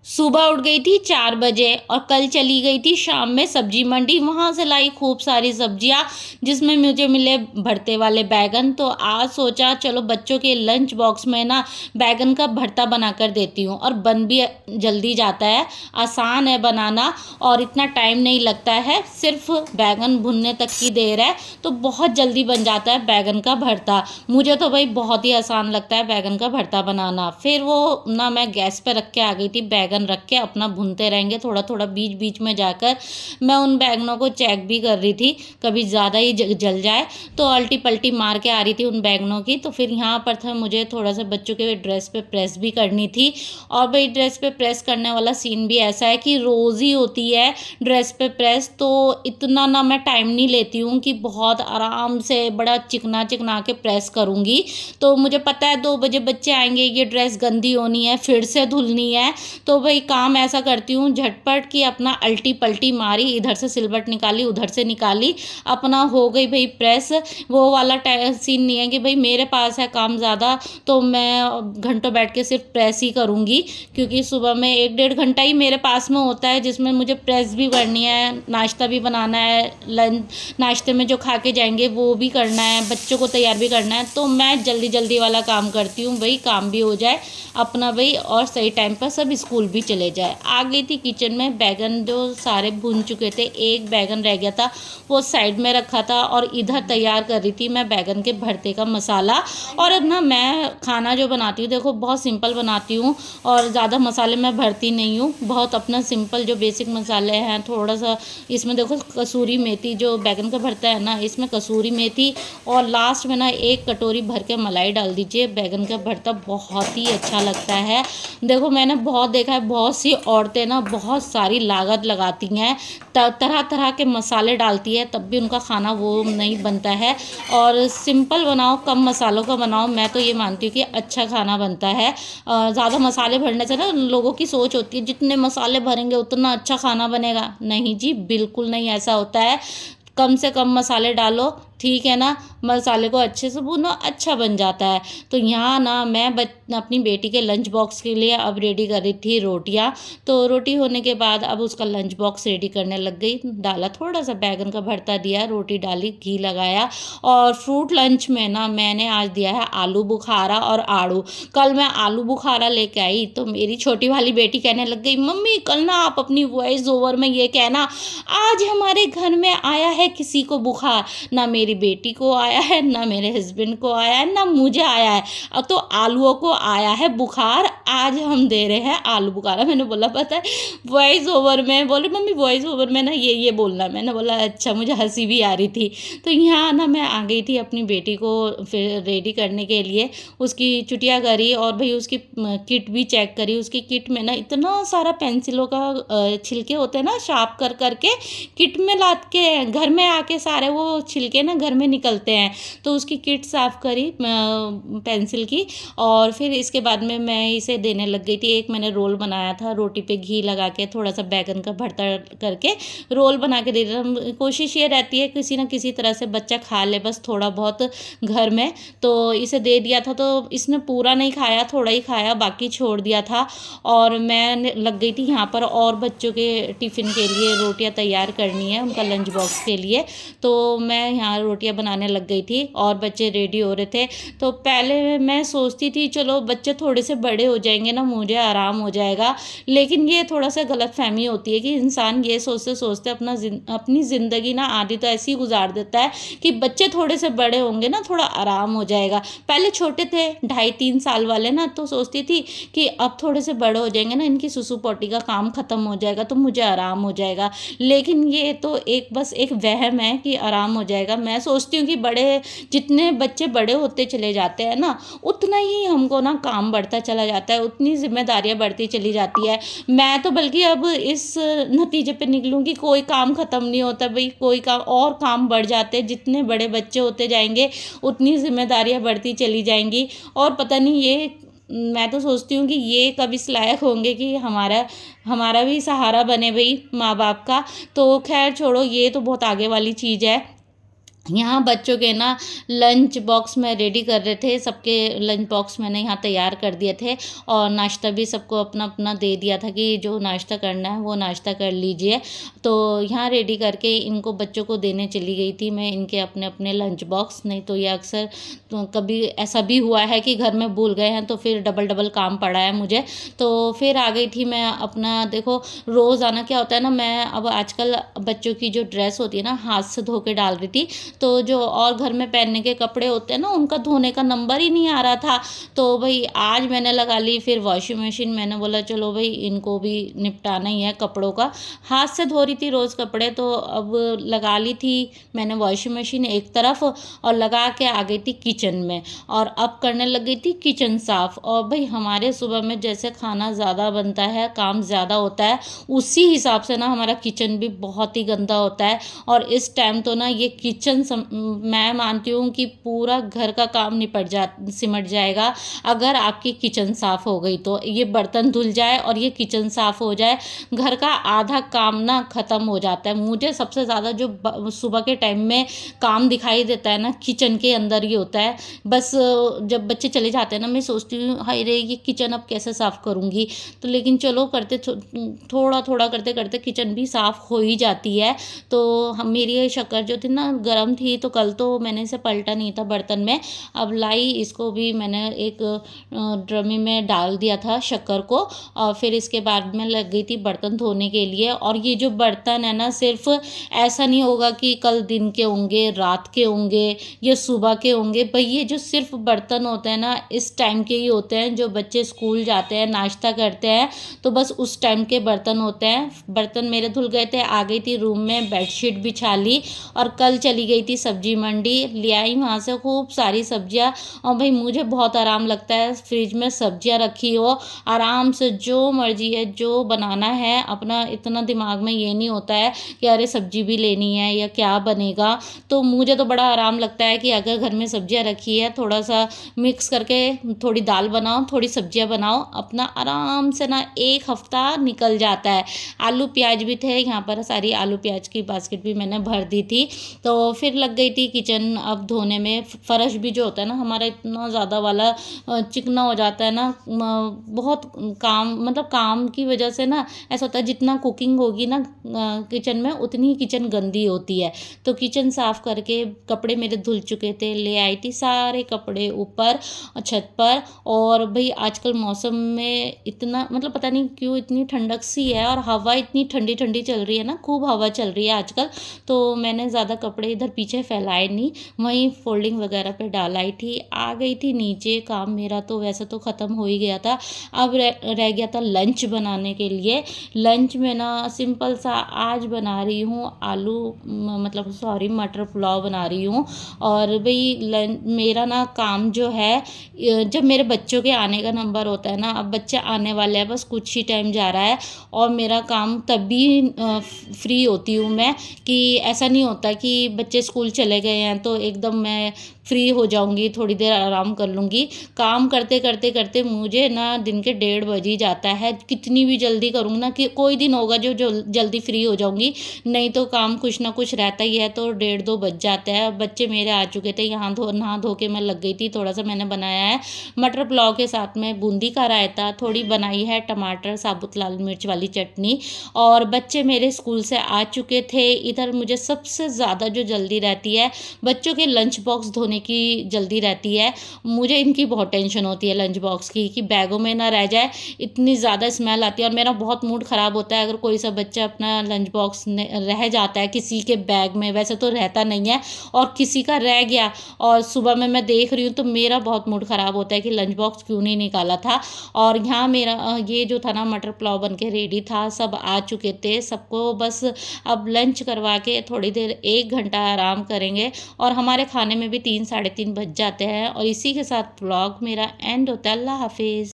सुबह उठ गई थी 4 बजे और कल चली गई थी शाम में सब्जी मंडी। वहाँ से लाई खूब सारी सब्जियाँ, जिसमें मुझे मिले भरते वाले बैंगन। तो आज सोचा चलो बच्चों के लंच बॉक्स में ना बैंगन का भरता बना कर देती हूँ, और बन भी जल्दी जाता है, आसान है बनाना और इतना टाइम नहीं लगता है, सिर्फ बैंगन भुनने तक की देर है। तो बहुत जल्दी बन जाता है बैंगन का भरता। मुझे तो भाई बहुत ही आसान लगता है बैंगन का भरता बनाना। फिर वो ना मैं गैस पे रख के आ गई थी, बैंगन रख के अपना भूनते रहेंगे, थोड़ा थोड़ा बीच बीच में जाकर मैं उन बैंगनों को चेक भी कर रही थी, कभी ज़्यादा ही जल जाए तो अल्टी पल्टी मार के आ रही थी उन बैंगनों की। तो फिर यहाँ पर था मुझे थोड़ा सा बच्चों के ड्रेस पे प्रेस भी करनी थी। और भाई ड्रेस पे प्रेस करने वाला सीन भी ऐसा है कि रोज़ ही होती है ड्रेस पे प्रेस, तो इतना ना मैं टाइम नहीं लेती हूँ कि बहुत आराम से बड़ा चिकना चिकना के प्रेस करूँगी। तो मुझे पता है 2 बजे बच्चे आएंगे, ये ड्रेस गंदी होनी है, फिर से धुलनी है। तो भाई काम ऐसा करती हूँ झटपट कि अपना अल्टी पल्टी मारी, इधर से सिलबट निकाली उधर से निकाली, अपना हो गई भाई प्रेस। वो वाला सीन नहीं है कि भाई मेरे पास है काम ज़्यादा तो मैं घंटों बैठ के सिर्फ प्रेस ही करूँगी, क्योंकि सुबह में 1-1.5 घंटा ही मेरे पास में होता है, जिसमें मुझे प्रेस भी करनी है, नाश्ता भी बनाना है, लंच नाश्ते में जो खा के जाएंगे वो भी करना है, बच्चों को तैयार भी करना है। तो मैं जल्दी जल्दी वाला काम करती हूँ भाई, काम भी हो जाए अपना भाई, और सही टाइम पर सब स्कूल भी चले जाए। आ गई थी किचन में, बैगन जो सारे भून चुके थे, एक बैगन रह गया था वो साइड में रखा था, और इधर तैयार कर रही थी मैं बैगन के भरते का मसाला। और अब ना मैं खाना जो बनाती हूँ देखो बहुत सिंपल बनाती हूँ, और ज़्यादा मसाले मैं भरती नहीं हूँ, बहुत अपना सिंपल जो बेसिक मसाले हैं। थोड़ा सा इसमें देखो कसूरी मेथी, जो बैगन का भरता है ना इसमें कसूरी मेथी, और लास्ट में ना 1 कटोरी भर के मलाई डाल दीजिए। बैगन का भरता बहुत ही अच्छा लगता है। देखो मैंने बहुत देखा है, बहुत सी औरतें ना बहुत सारी लागत लगाती हैं, तरह तरह के मसाले डालती है, तब भी उनका खाना वो नहीं बनता है। और सिंपल बनाओ, कम मसालों का बनाओ, मैं तो ये मानती हूँ कि अच्छा खाना बनता है। ज़्यादा मसाले भरने से ना लोगों की सोच होती है जितने मसाले भरेंगे उतना अच्छा खाना बनेगा। नहीं जी, बिल्कुल नहीं ऐसा होता है। कम से कम मसाले डालो, ठीक है ना, मसाले को अच्छे से भूनो, अच्छा बन जाता है। तो यहाँ ना मैं अपनी बेटी के लंच बॉक्स के लिए अब रेडी कर रही थी रोटियाँ। तो रोटी होने के बाद अब उसका लंच बॉक्स रेडी करने लग गई, डाला थोड़ा सा बैगन का भरता दिया, रोटी डाली, घी लगाया। और फ्रूट लंच में ना मैंने आज दिया है आलू बुखारा और आड़ू। कल मैं आलू बुखारा लेके आई तो मेरी छोटी वाली बेटी कहने लग गई, मम्मी कल ना आप अपनी वॉइस ओवर में ये कहना, आज हमारे घर में आया है किसी को बुखार। ना मेरी बेटी को आया है, ना मेरे हस्बैंड को आया है, ना मुझे आया है, अब तो आलूओं को आया है बुखार, आज हम दे रहे हैं आलू बुखारा। मैंने बोला पता है वॉइस ओवर में, बोले मम्मी वॉइस ओवर में ना ये बोलना। मैंने बोला अच्छा, मुझे हंसी भी आ रही थी। तो यहाँ ना मैं आ गई थी अपनी बेटी को फिर रेडी करने के लिए, उसकी चुटिया करी और भाई उसकी किट भी चेक करी। उसकी किट में ना इतना सारा पेंसिलों का छिलके होते हैं ना, शार्प कर करके किट में ला के घर में आके सारे वो छिलके ना घर में निकलते हैं। तो उसकी किट साफ़ करी पेंसिल की, और फिर इसके बाद में मैं इसे देने लग गई थी। एक मैंने रोल बनाया था, रोटी पे घी लगा के थोड़ा सा बैगन का भरता करके रोल बना के दे रहा। कोशिश ये रहती है किसी ना किसी तरह से बच्चा खा ले बस थोड़ा बहुत घर में। तो इसे दे दिया था, तो इसने पूरा नहीं खाया, थोड़ा ही खाया, बाकी छोड़ दिया था। और मैं लग गई थी यहाँ पर और बच्चों के टिफ़िन के लिए रोटियाँ तैयार करनी है उनका लंच बॉक्स के लिए। तो मैं यहाँ रोटियाँ बनाने लग गई थी और बच्चे रेडी हो रहे थे। तो पहले मैं सोचती थी चलो बच्चे थोड़े से बड़े हो जाएंगे ना, मुझे आराम हो जाएगा, लेकिन ये थोड़ा सा गलतफहमी होती है कि इंसान ये सोचते सोचते अपनी ज़िंदगी ना आधी तो ऐसी ही गुजार देता है कि बच्चे थोड़े से बड़े होंगे ना थोड़ा आराम हो जाएगा। पहले छोटे थे 2.5-3 साल वाले ना, तो सोचती थी कि अब थोड़े से बड़े हो जाएंगे ना, इनकी सुसु पोटी का काम ख़त्म हो जाएगा तो मुझे आराम हो जाएगा। लेकिन ये तो बस एक वहम है कि आराम हो जाएगा। मैं सोचती हूँ कि जितने बच्चे बड़े होते चले जाते हैं ना, उतना ही हमको ना काम बढ़ता चला जाता है, उतनी जिम्मेदारियाँ बढ़ती चली जाती है। मैं तो बल्कि अब इस नतीजे पे निकलूँ कि कोई काम ख़त्म नहीं होता भाई, कोई काम और काम बढ़ जाते हैं। जितने बड़े बच्चे होते जाएंगे उतनी जिम्मेदारियाँ बढ़ती चली जाएंगी। और पता नहीं ये, मैं तो सोचती हूँ कि ये कब इस लायक होंगे कि हमारा हमारा भी सहारा बने भाई माँ बाप का। तो खैर छोड़ो, ये तो बहुत आगे वाली चीज़ है। यहाँ बच्चों के ना लंच बॉक्स में रेडी कर रहे थे, सबके लंच बॉक्स मैंने यहाँ तैयार कर दिए थे और नाश्ता भी सबको अपना-अपना दे दिया था कि जो नाश्ता करना है वो नाश्ता कर लीजिए। तो यहाँ रेडी करके इनको बच्चों को देने चली गई थी मैं इनके अपने-अपने लंच बॉक्स, नहीं तो ये अक्सर तो कभी ऐसा भी हुआ है कि घर में भूल गए हैं तो फिर डबल-डबल काम पड़ा है मुझे। तो फिर आ गई थी मैं अपना देखो रोज़ाना क्या होता है ना, मैं अब आजकल बच्चों की जो ड्रेस होती है ना हाथ से धो के डाल रही थी, तो जो और घर में पहनने के कपड़े होते हैं ना उनका धोने का नंबर ही नहीं आ रहा था। तो भई आज मैंने लगा ली फिर वॉशिंग मशीन, मैंने बोला चलो भई इनको भी निपटाना ही है कपड़ों का। हाथ से धो रही थी रोज़ कपड़े, तो अब लगा ली थी मैंने वॉशिंग मशीन एक तरफ और लगा के आ गई थी किचन में और अब करने लग गई थी किचन साफ़। और भई हमारे सुबह में जैसे खाना ज़्यादा बनता है, काम ज़्यादा होता है, उसी हिसाब से ना हमारा किचन भी बहुत ही गंदा होता है। और इस टाइम तो ना ये किचन मैं मानती हूँ कि पूरा घर का काम सिमट जाएगा अगर आपकी किचन साफ़ हो गई तो। ये बर्तन धुल जाए और ये किचन साफ़ हो जाए, घर का आधा काम ना ख़त्म हो जाता है। मुझे सबसे ज़्यादा जो सुबह के टाइम में काम दिखाई देता है ना किचन के अंदर ही होता है। बस जब बच्चे चले जाते हैं ना मैं सोचती हूँ हाय रे ये किचन अब कैसे साफ़ करूँगी। तो लेकिन चलो थोड़ा थोड़ा करते करते किचन भी साफ़ हो ही जाती है। तो हम मेरी ये शक्कर जो थी ना गर्म थी, तो कल तो मैंने इसे पलटा नहीं था बर्तन में। अब लाई इसको भी मैंने एक ड्रमी में डाल दिया था शक्कर को और फिर इसके बाद में लग गई थी बर्तन धोने के लिए। और ये जो बर्तन है ना सिर्फ ऐसा नहीं होगा कि कल दिन के होंगे, रात के होंगे या सुबह के होंगे। भाई ये जो सिर्फ बर्तन होते हैं ना इस टाइम के ही होते हैं, जो बच्चे स्कूल जाते हैं नाश्ता करते हैं तो बस उस टाइम के बर्तन होते हैं। बर्तन मेरे धुल गए थे, आ गई थी रूम में बेडशीट बिछा ली और कल चली गई थी सब्जी मंडी, ले आई वहाँ से खूब सारी सब्जियाँ। और भाई मुझे बहुत आराम लगता है फ्रिज में सब्जियाँ रखी हो, आराम से जो मर्जी है जो बनाना है अपना, इतना दिमाग में ये नहीं होता है कि अरे सब्जी भी लेनी है या क्या बनेगा। तो मुझे तो बड़ा आराम लगता है कि अगर घर में सब्जियाँ रखी है थोड़ा सा मिक्स करके थोड़ी दाल बनाओ थोड़ी सब्जियाँ बनाओ, अपना आराम से ना एक हफ्ता निकल जाता है। आलू प्याज भी थे यहाँ पर, सारी आलू प्याज की बास्केट भी मैंने भर दी थी। तो फिर लग गई थी किचन अब धोने में। फर्श भी जो होता है ना हमारा इतना ज़्यादा वाला चिकना हो जाता है ना, बहुत काम मतलब काम की वजह से ना ऐसा होता है जितना कुकिंग होगी ना किचन में उतनी ही किचन गंदी होती है। तो किचन साफ़ करके कपड़े मेरे धुल चुके थे, ले आई थी सारे कपड़े ऊपर छत पर। और भाई आजकल मौसम में इतना मतलब पता नहीं क्यों इतनी ठंडक सी है और हवा इतनी ठंडी ठंडी चल रही है ना, खूब हवा चल रही है आजकल। तो मैंने ज़्यादा कपड़े इधर पीछे फैलाए नहीं, वहीं फोल्डिंग वगैरह पे डाल आई थी। आ गई थी नीचे, काम मेरा तो वैसे तो ख़त्म हो ही गया था। अब रह गया था लंच बनाने के लिए। लंच में ना सिंपल सा आज बना रही हूँ आलू मतलब सॉरी मटर पुलाव बना रही हूँ। और भाई मेरा ना काम जो है जब मेरे बच्चों के आने का नंबर होता है ना, अब बच्चे आने वाले हैं बस कुछ ही टाइम जा रहा है और मेरा काम तभी फ्री होती हूँ मैं, कि ऐसा नहीं होता कि बच्चे स्कूल चले गए हैं तो एकदम मैं फ्री हो जाऊंगी थोड़ी देर आराम कर लूँगी। काम करते करते करते मुझे ना दिन के 1:30 बज ही जाता है। कितनी भी जल्दी करूँ ना, कि कोई दिन होगा जो जल्दी फ्री हो जाऊंगी, नहीं तो काम कुछ ना कुछ रहता ही है तो 1:30-2 बज जाता है। बच्चे मेरे आ चुके थे, यहाँ नहा धो के मैं लग गई थी। थोड़ा सा मैंने बनाया है मटर पुलाव के साथ में बूंदी का रायता, थोड़ी बनाई है टमाटर साबुत लाल मिर्च वाली चटनी। और बच्चे मेरे स्कूल से आ चुके थे। इधर मुझे सबसे ज़्यादा जो जल्दी रहती है बच्चों के लंच बॉक्स धोने की जल्दी रहती है। मुझे इनकी बहुत टेंशन होती है लंच बॉक्स की, कि बैगों में ना रह जाए, इतनी ज़्यादा स्मेल आती है। और मेरा बहुत मूड ख़राब होता है अगर कोई सा बच्चा अपना लंच बॉक्स रह जाता है किसी के बैग में, वैसे तो रहता नहीं है, और किसी का रह गया और सुबह में मैं देख रही हूँ तो मेरा बहुत मूड ख़राब होता है कि लंच बॉक्स क्यों नहीं निकाला था। और यहाँ मेरा ये जो था ना मटर पुलाव बन के रेडी था, सब आ चुके थे, सबको बस अब लंच करवा के थोड़ी देर 1 घंटा आराम करेंगे और हमारे खाने में भी 3 साढ़े 3 बज जाते हैं। और इसी के साथ व्लॉग मेरा एंड होता है। अल्लाह हाफिज़।